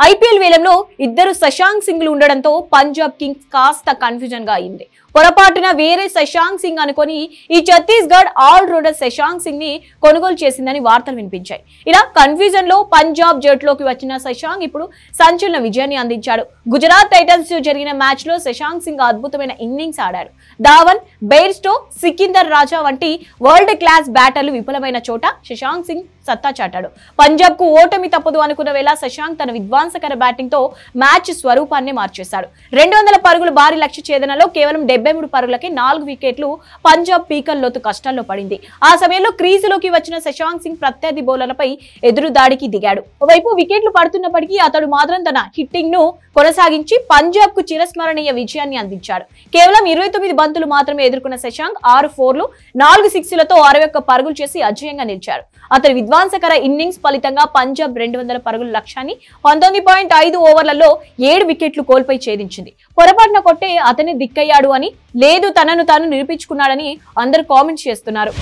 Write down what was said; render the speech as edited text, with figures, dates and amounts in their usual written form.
IPL వేలంలో ఇద్దరు శశాంక్ సింగ్లు ఉండడంతో పంజాబ్ కింగ్స్ కాస్త కన్ఫ్యూజన్ గా అయింది. పొరపాటున వేరే శశాంక్ సింగ్ అనుకొని ఈ ఛత్తీస్గఢ్ ఆల్ రౌండర్ శశాంక్ సింగ్ ని కొనుగోలు చేసిందని వార్తలు వినిపించాయి. ఇలా కన్ఫ్యూజన్ లో పంజాబ్ జట్టులోకి వచ్చిన శశాంక్ ఇప్పుడు సంచలన విజయాన్ని అందించాడు. గుజరాత్ టైటన్స్ జరిగిన మ్యాచ్ లో శశాంక్ సింగ్ అద్భుతమైన ఇన్నింగ్స్ ఆడాడు. ధావన్, బెయిర్స్టో, సికిందర్ రాజా వంటి వరల్డ్ క్లాస్ బ్యాటర్లు విఫలమైన చోట శశాంక్ సింగ్ సత్తా చాటాడు. పంజాబ్ కు ఓటమి తప్పదు అనుకున్న వేళ శశాంక్ తన విధ్వంసకర బ్యాటింగ్ తో మ్యాచ్ స్వరూపాన్ని మార్చేశాడు. 200 పరుగుల భారీ లక్ష్య ఛేదనలో కేవలం 73 పరుగులకి 4 వికెట్లు పంజాబ్ పీకల్లోతు కష్టాల్లో పడింది. ఆ సమయంలో క్రీజులోకి వచ్చిన శశాంక్ సింగ్ ప్రత్యర్థి బౌలర్లపై ఎదురు దాడికి దిగాడు. ఓవైపు వికెట్లు పడుతున్నప్పటికీ అతడు మాత్రం తన హిట్టింగ్ ను కొనసాగించి పంజాబ్ కు చిరస్మరణీయ విజయాన్ని అందించాడు. కేవలం 29 బంతులు మాత్రమే ఎదుర్కొన్న శశాంక్ 6 4లు 4 6లతో 61 పరుగులు చేసి అజేయంగా నిలిచాడు. అతని విధ్వంసకర ఇన్నింగ్స్ ఫలితంగా పంజాబ్ 200 పరుగుల లక్ష్యాన్ని 19.5 ఓవర్లలో 7 వికెట్లు కోల్పోయి ఛేదించింది. పొరపాటున కొట్టే అతనే దిక్కయ్యాడు అని, లేదు తనను తాను నిరూపించుకున్నాడని అందరూ కామెంట్స్ చేస్తున్నారు.